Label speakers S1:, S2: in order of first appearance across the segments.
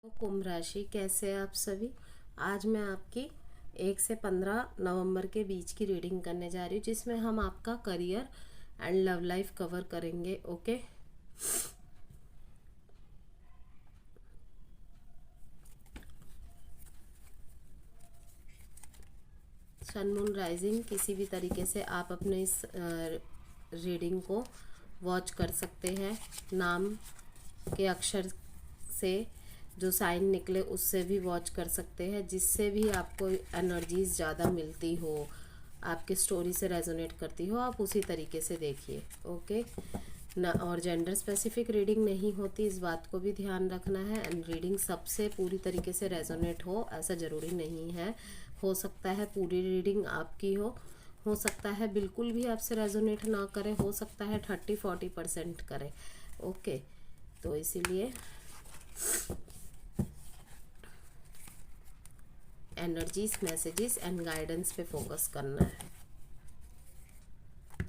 S1: तो कुंभ राशि कैसे हैं आप सभी। आज मैं आपकी 1 से 15 नवंबर के बीच की रीडिंग करने जा रही हूँ, जिसमें हम आपका career and love life cover करेंगे। ओके, सन मून राइजिंग किसी भी तरीके से आप अपने इस रीडिंग को वॉच कर सकते हैं। नाम के अक्षर से जो साइन निकले उससे भी वॉच कर सकते हैं, जिससे भी आपको एनर्जीज ज़्यादा मिलती हो, आपके स्टोरी से रेजोनेट करती हो, आप उसी तरीके से देखिए। ओके ना, और जेंडर स्पेसिफिक रीडिंग नहीं होती, इस बात को भी ध्यान रखना है। एंड रीडिंग सबसे पूरी तरीके से रेजोनेट हो ऐसा ज़रूरी नहीं है। हो सकता है पूरी रीडिंग आपकी हो सकता है बिल्कुल भी आपसे रेजोनेट ना करे, हो सकता है 30-40% करे। ओके, तो इसीलिए एनर्जीज, मैसेजेस एंड गाइडेंस पे फोकस करना है।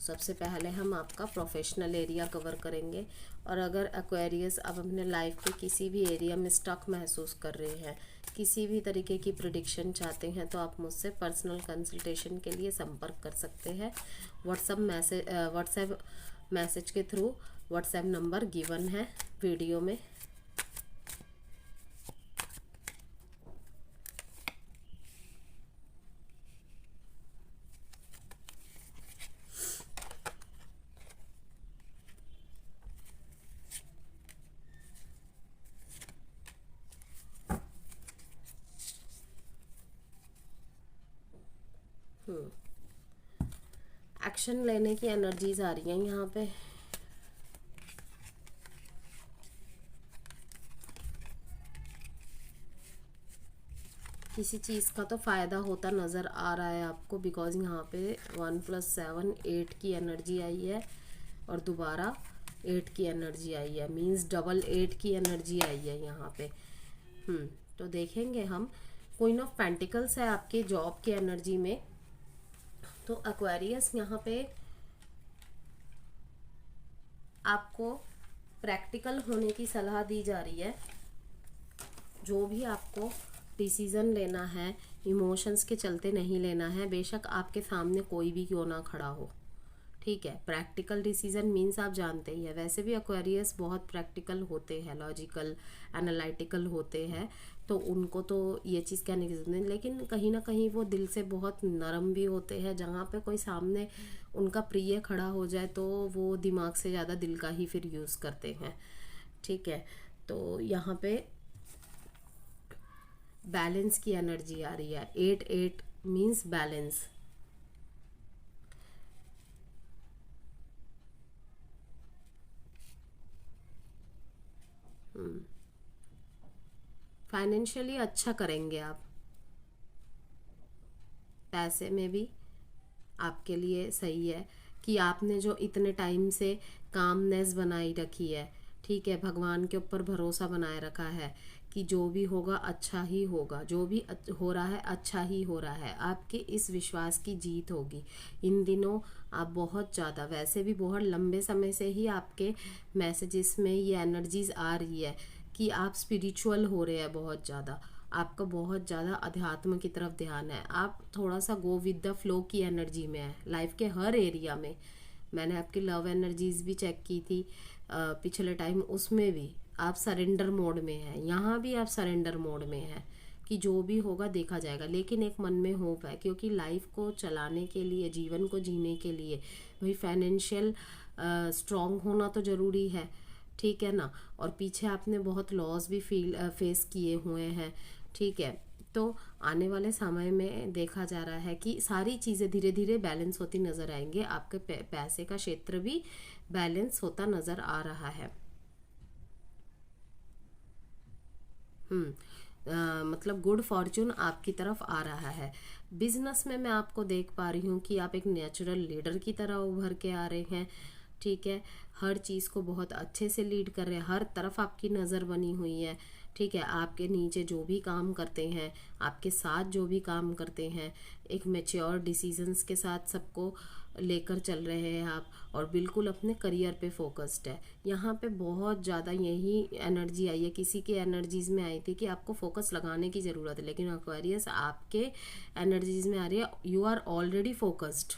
S1: सबसे पहले हम आपका प्रोफेशनल एरिया कवर करेंगे। और अगर एक्वेरियस आप अपने लाइफ के किसी भी एरिया में स्टक महसूस कर रहे हैं, किसी भी तरीके की प्रिडिक्शन चाहते हैं, तो आप मुझसे पर्सनल कंसल्टेशन के लिए संपर्क कर सकते हैं। व्हाट्सएप मैसेज के थ्रू। व्हाट्सएप नंबर गिवन है वीडियो में। एक्शन लेने की एनर्जीज आ रही हैं यहाँ पे। किसी चीज़ का तो फ़ायदा होता नज़र आ रहा है आपको, बिकॉज यहाँ पे 1 + 7 8 की एनर्जी आई है और दोबारा 8 की एनर्जी आई है, मींस डबल 8 की एनर्जी आई है यहाँ पे। तो देखेंगे हम। क्वीन ऑफ पेंटिकल्स है आपकी जॉब की एनर्जी में। तो एक्वेरियस यहाँ पे आपको प्रैक्टिकल होने की सलाह दी जा रही है। जो भी आपको डिसीज़न लेना है, इमोशंस के चलते नहीं लेना है, बेशक आपके सामने कोई भी क्यों ना खड़ा हो। ठीक है, प्रैक्टिकल डिसीजन मीन्स आप जानते ही है। वैसे भी एक्वेरियस बहुत प्रैक्टिकल होते हैं, लॉजिकल एनालिटिकल होते हैं, तो उनको तो ये चीज़ कहने की जरूरत नहीं। लेकिन कहीं ना कहीं वो दिल से बहुत नरम भी होते हैं। जहाँ पे कोई सामने उनका प्रिय खड़ा हो जाए तो वो दिमाग से ज़्यादा दिल का ही फिर यूज़ करते हैं। ठीक है, तो यहाँ पे बैलेंस की एनर्जी आ रही है। 8-8 मीन्स बैलेंस। फाइनेंशियली अच्छा करेंगे आप, पैसे में भी आपके लिए सही है कि आपने जो इतने टाइम से कामनेस बनाई रखी है, ठीक है, भगवान के ऊपर भरोसा बनाए रखा है कि जो भी होगा अच्छा ही होगा, जो भी हो रहा है अच्छा ही हो रहा है, आपके इस विश्वास की जीत होगी। इन दिनों आप बहुत ज़्यादा, वैसे भी बहुत लंबे समय से ही आपके मैसेजेस में ये एनर्जीज आ रही है कि आप स्पिरिचुअल हो रहे हैं बहुत ज़्यादा। आपका बहुत ज़्यादा अध्यात्म की तरफ ध्यान है। आप थोड़ा सा गो विद द फ्लो की एनर्जी में है लाइफ के हर एरिया में। मैंने आपकी लव एनर्जीज भी चेक की थी पिछले टाइम, उसमें भी आप सरेंडर मोड में हैं। यहाँ भी आप सरेंडर मोड में हैं कि जो भी होगा देखा जाएगा। लेकिन एक मन में होप है, क्योंकि लाइफ को चलाने के लिए, जीवन को जीने के लिए भाई फाइनेंशियल स्ट्रॉन्ग होना तो ज़रूरी है। ठीक है ना, और पीछे आपने बहुत लॉस भी फेस किए हुए हैं। ठीक है, तो आने वाले समय में देखा जा रहा है कि सारी चीज़ें धीरे धीरे बैलेंस होती नज़र आएंगे। आपके पैसे का क्षेत्र भी बैलेंस होता नज़र आ रहा है। मतलब गुड फॉर्चून आपकी तरफ आ रहा है। बिजनेस में मैं आपको देख पा रही हूँ कि आप एक नेचुरल लीडर की तरह उभर के आ रहे हैं। ठीक है, हर चीज़ को बहुत अच्छे से लीड कर रहे हैं, हर तरफ आपकी नज़र बनी हुई है। ठीक है, आपके नीचे जो भी काम करते हैं, आपके साथ जो भी काम करते हैं, एक मेच्योर डिसीजंस के साथ सबको लेकर चल रहे हैं आप, और बिल्कुल अपने करियर पे फोकस्ड है। यहाँ पे बहुत ज़्यादा यही एनर्जी आई है, किसी की एनर्जीज में आई थी कि आपको फोकस लगाने की ज़रूरत है, लेकिन एक्वेरियस आपके एनर्जीज में आ रही है यू आर ऑलरेडी फोकस्ड,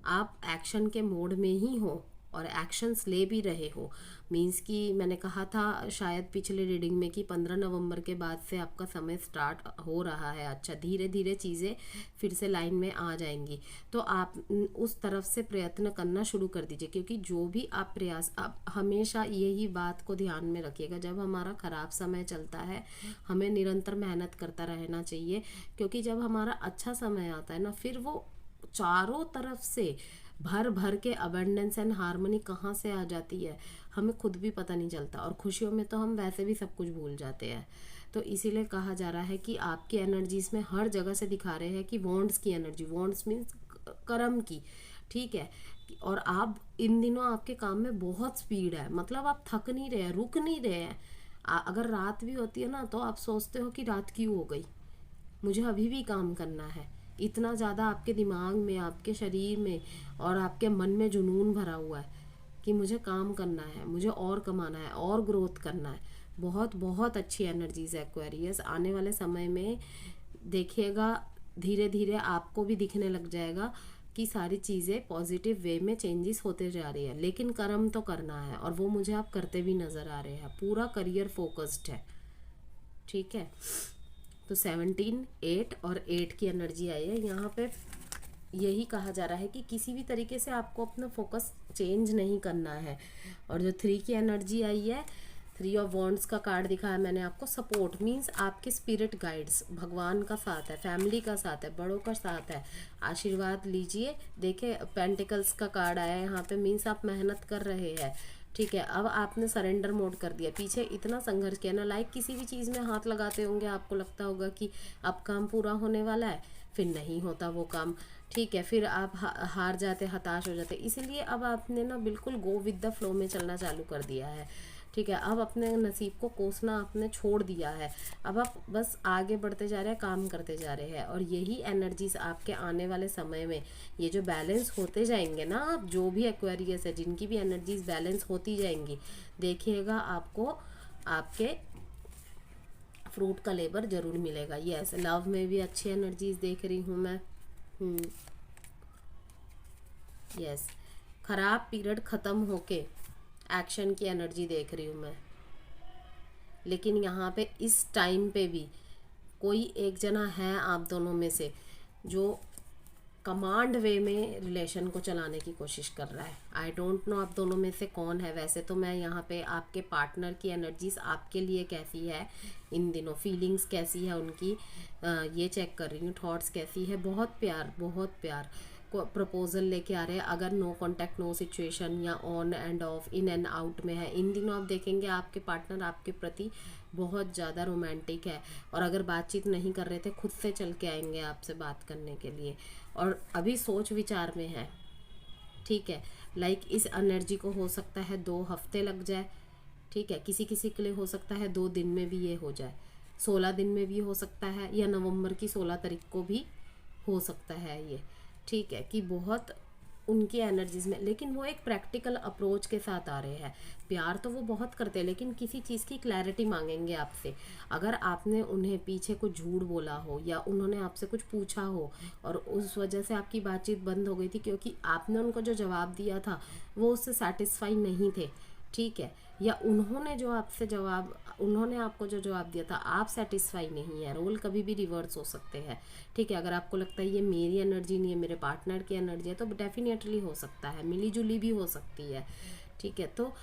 S1: आप एक्शन के मोड में ही हो और एक्शंस ले भी रहे हो। मींस कि मैंने कहा था शायद पिछले रीडिंग में कि 15 नवंबर के बाद से आपका समय स्टार्ट हो रहा है। अच्छा, धीरे धीरे चीज़ें फिर से लाइन में आ जाएंगी, तो आप उस तरफ से प्रयत्न करना शुरू कर दीजिए, क्योंकि जो भी आप प्रयास, आप हमेशा यही बात को ध्यान में रखिएगा, जब हमारा ख़राब समय चलता है हमें निरंतर मेहनत करता रहना चाहिए, क्योंकि जब हमारा अच्छा समय आता है ना, फिर वो चारों तरफ से भर भर के अबंडेंस एंड हार्मनी कहाँ से आ जाती है हमें खुद भी पता नहीं चलता, और खुशियों में तो हम वैसे भी सब कुछ भूल जाते हैं। तो इसीलिए कहा जा रहा है कि आपकी एनर्जीज में हर जगह से दिखा रहे हैं कि वॉन्ड्स की एनर्जी, वॉन्ड्स मीन्स कर्म की, ठीक है। और आप इन दिनों आपके काम में बहुत स्पीड है, मतलब आप थक नहीं रहे हैं, रुक नहीं रहे हैं। अगर रात भी होती है ना तो आप सोचते हो कि रात क्यों हो गई, मुझे अभी भी काम करना है। इतना ज़्यादा आपके दिमाग में, आपके शरीर में और आपके मन में जुनून भरा हुआ है कि मुझे काम करना है, मुझे और कमाना है और ग्रोथ करना है। बहुत बहुत अच्छी एनर्जीज है एक्वेरियस। आने वाले समय में देखिएगा धीरे धीरे आपको भी दिखने लग जाएगा कि सारी चीज़ें पॉजिटिव वे में चेंजेस होते जा रही है, लेकिन कर्म तो करना है और वो मुझे आप करते भी नज़र आ रहे हैं। पूरा करियर फोकस्ड है, ठीक है। तो 17, 8 और 8 की एनर्जी आई है। यहाँ पे यही कहा जा रहा है कि किसी भी तरीके से आपको अपना फोकस चेंज नहीं करना है। और जो 3 की एनर्जी आई है, 3 ऑफ वॉन्ड्स का कार्ड दिखाया मैंने आपको। सपोर्ट मीन्स आपके स्पिरिट गाइड्स, भगवान का साथ है, फैमिली का साथ है, बड़ों का साथ है, आशीर्वाद लीजिए। देखे पेंटिकल्स का कार्ड आया है यहाँ पे, मीन्स आप मेहनत कर रहे हैं, ठीक है। अब आपने सरेंडर मोड कर दिया, पीछे इतना संघर्ष किया ना, लाइक किसी भी चीज़ में हाथ लगाते होंगे, आपको लगता होगा कि अब काम पूरा होने वाला है, फिर नहीं होता वो काम, ठीक है। फिर आप हार जाते, हताश हो जाते। इसीलिए अब आपने ना बिल्कुल गो विद द फ्लो में चलना चालू कर दिया है, ठीक है। अब अपने नसीब को कोसना आपने छोड़ दिया है, अब आप बस आगे बढ़ते जा रहे हैं, काम करते जा रहे हैं। और यही एनर्जीज आपके आने वाले समय में, ये जो बैलेंस होते जाएंगे ना, आप जो भी एक्वेरियस है जिनकी भी एनर्जीज बैलेंस होती जाएंगी, देखिएगा आपको आपके फ्रूट का लेबर जरूर मिलेगा। यस, लव में भी अच्छी एनर्जीज देख रही हूँ मैं। यस, खराब पीरियड ख़त्म होके एक्शन की एनर्जी देख रही हूँ मैं। लेकिन यहाँ पे इस टाइम पे भी कोई एक जना है आप दोनों में से जो कमांड वे में रिलेशन को चलाने की कोशिश कर रहा है। आई डोंट नो आप दोनों में से कौन है। वैसे तो मैं यहाँ पे आपके पार्टनर की एनर्जीज आपके लिए कैसी है इन दिनों, फीलिंग्स कैसी है उनकी, ये चेक कर रही हूँ। थॉट्स कैसी है, बहुत प्यार, बहुत प्यार को प्रपोजल लेके आ रहे हैं। अगर नो कॉन्टैक्ट नो सिचुएशन या on end of, in and out में है, इन दिनों आप देखेंगे आपके पार्टनर आपके प्रति बहुत ज़्यादा रोमांटिक है। और अगर बातचीत नहीं कर रहे थे, खुद से चल के आएंगे आपसे बात करने के लिए, और अभी सोच विचार में है, ठीक है। लाइक इस एनर्जी को हो सकता है 2 हफ्ते लग जाए, ठीक है। किसी किसी के लिए हो सकता है 2 दिन में भी ये हो जाए, 16 दिन में भी हो सकता है, या नवंबर की 16 तारीख को भी हो सकता है ये, ठीक है। कि बहुत उनकी एनर्जीज में, लेकिन वो एक प्रैक्टिकल अप्रोच के साथ आ रहे हैं। प्यार तो वो बहुत करते हैं, लेकिन किसी चीज़ की क्लैरिटी मांगेंगे आपसे। अगर आपने उन्हें पीछे कुछ झूठ बोला हो या उन्होंने आपसे कुछ पूछा हो और उस वजह से आपकी बातचीत बंद हो गई थी क्योंकि आपने उनको जो जवाब दिया था वो उससे सेटिस्फाई नहीं थे, ठीक है। या उन्होंने आपको जो जवाब दिया था आप सेटिस्फाई नहीं है। रोल कभी भी रिवर्स हो सकते हैं, ठीक है। अगर आपको लगता है ये मेरी एनर्जी नहीं है, मेरे पार्टनर की एनर्जी है, तो डेफिनेटली हो सकता है, मिली जुली भी हो सकती है, ठीक है। तो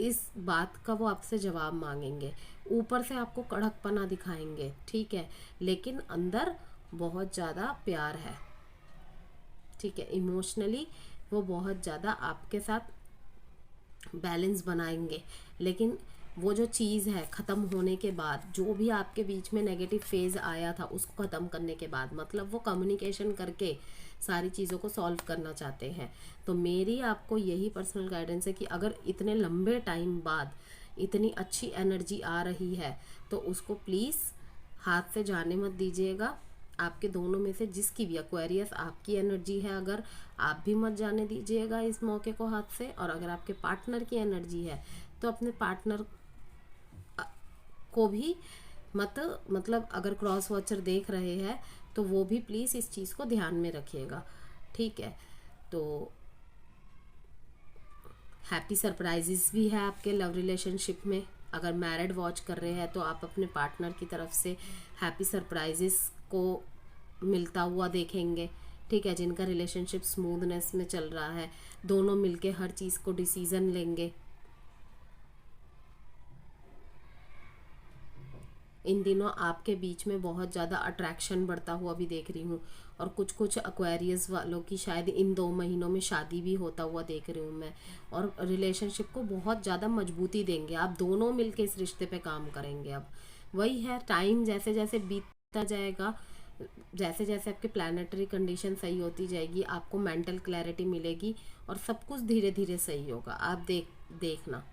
S1: इस बात का वो आपसे जवाब मांगेंगे, ऊपर से आपको कड़कपना दिखाएंगे, ठीक है, लेकिन अंदर बहुत ज़्यादा प्यार है, ठीक है। इमोशनली वो बहुत ज़्यादा आपके साथ बैलेंस बनाएंगे। लेकिन वो जो चीज़ है ख़त्म होने के बाद, जो भी आपके बीच में नेगेटिव फेज़ आया था उसको ख़त्म करने के बाद, मतलब वो कम्युनिकेशन करके सारी चीज़ों को सॉल्व करना चाहते हैं। तो मेरी आपको यही पर्सनल गाइडेंस है कि अगर इतने लंबे टाइम बाद इतनी अच्छी एनर्जी आ रही है तो उसको प्लीज़ हाथ से जाने मत दीजिएगा। आपके दोनों में से जिसकी भी, एक्वेरियस आपकी एनर्जी है अगर, आप भी मत जाने दीजिएगा इस मौके को हाथ से, और अगर आपके पार्टनर की एनर्जी है तो अपने पार्टनर को भी मत, मतलब अगर क्रॉस वॉचर देख रहे हैं तो वो भी प्लीज़ इस चीज़ को ध्यान में रखिएगा, ठीक है। तो हैप्पी सरप्राइजेस भी है आपके लव रिलेशनशिप में। अगर मैरिड वॉच कर रहे हैं तो आप अपने पार्टनर की तरफ से हैप्पी सरप्राइजेस को मिलता हुआ देखेंगे, ठीक है। जिनका रिलेशनशिप स्मूथनेस में चल रहा है, दोनों मिलके हर चीज़ को डिसीजन लेंगे। इन दिनों आपके बीच में बहुत ज़्यादा अट्रैक्शन बढ़ता हुआ भी देख रही हूँ, और कुछ कुछ एक्वेरियस वालों की शायद इन 2 महीनों में शादी भी होता हुआ देख रही हूँ मैं, और रिलेशनशिप को बहुत ज़्यादा मजबूती देंगे। आप दोनों मिलके इस रिश्ते पे काम करेंगे। अब वही है, टाइम जैसे जैसे बीतता जाएगा, जैसे जैसे आपकी प्लानिटरी कंडीशन सही होती जाएगी, आपको मेंटल क्लैरिटी मिलेगी और सब कुछ धीरे धीरे सही होगा। आप देखना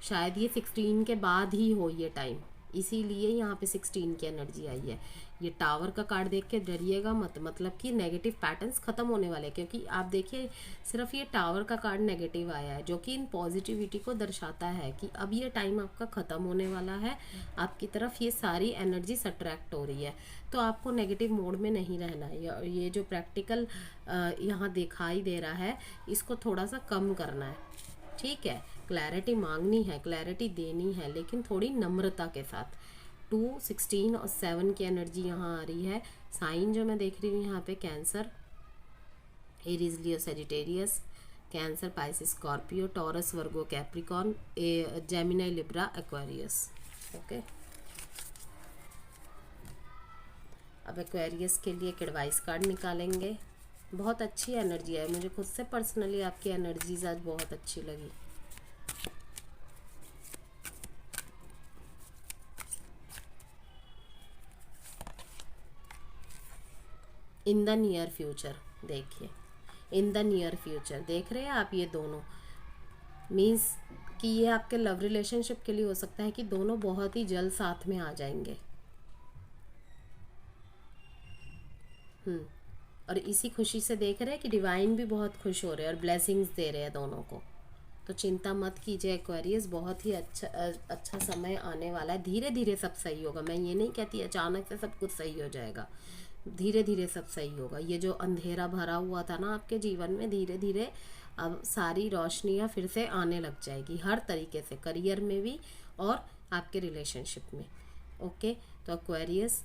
S1: शायद ये 16 के बाद ही हो ये टाइम, इसीलिए यहाँ पे 16 की एनर्जी आई है। ये टावर का कार्ड देख के डरिएगा मत, मतलब कि नेगेटिव पैटर्न्स खत्म होने वाले हैं, क्योंकि आप देखिए सिर्फ ये टावर का कार्ड नेगेटिव आया है, जो कि इन पॉजिटिविटी को दर्शाता है कि अब ये टाइम आपका ख़त्म होने वाला है। आपकी तरफ ये सारी एनर्जीज अट्रैक्ट हो रही है, तो आपको नेगेटिव मोड में नहीं रहना है। ये जो प्रैक्टिकल यहाँ दिखाई दे रहा है, इसको थोड़ा सा कम करना है, ठीक है। क्लैरिटी मांगनी है, क्लैरिटी देनी है, लेकिन थोड़ी नम्रता के साथ। 2, 16 और 7 की एनर्जी यहाँ आ रही है। साइन जो मैं देख रही हूँ यहाँ पे, Cancer, Aries, Leo, Sagittarius, Cancer, Pisces, Scorpio, Taurus, Virgo, Capricorn, Gemini, Libra, Aquarius. Okay, अब एक्वेरियस के लिए एक एडवाइस कार्ड निकालेंगे। बहुत अच्छी एनर्जी है, मुझे खुद से पर्सनली आपकी एनर्जीज आज बहुत अच्छी लगी। इन द नियर फ्यूचर, देखिए इन द नियर फ्यूचर देख रहे हैं आप, ये दोनों मीन्स कि ये आपके लव रिलेशनशिप के लिए हो सकता है कि दोनों बहुत ही जल्द साथ में आ जाएंगे। और इसी खुशी से देख रहे हैं कि डिवाइन भी बहुत खुश हो रहे हैं और ब्लेसिंग्स दे रहे हैं दोनों को। तो चिंता मत कीजिए एक्वेरियस, बहुत ही अच्छा समय आने वाला है। धीरे धीरे सब सही होगा, मैं ये नहीं कहती अचानक से सब कुछ सही हो जाएगा, धीरे धीरे सब सही होगा। ये जो अंधेरा भरा हुआ था ना आपके जीवन में, धीरे धीरे अब सारी रोशनियाँ फिर से आने लग जाएगी, हर तरीके से, करियर में भी और आपके रिलेशनशिप में। ओके, तो एक्वेरियस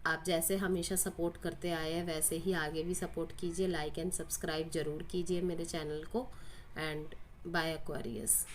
S1: आप जैसे हमेशा सपोर्ट करते आए हैं वैसे ही आगे भी सपोर्ट कीजिए, लाइक एंड सब्सक्राइब ज़रूर कीजिए मेरे चैनल को। And bye Aquarius.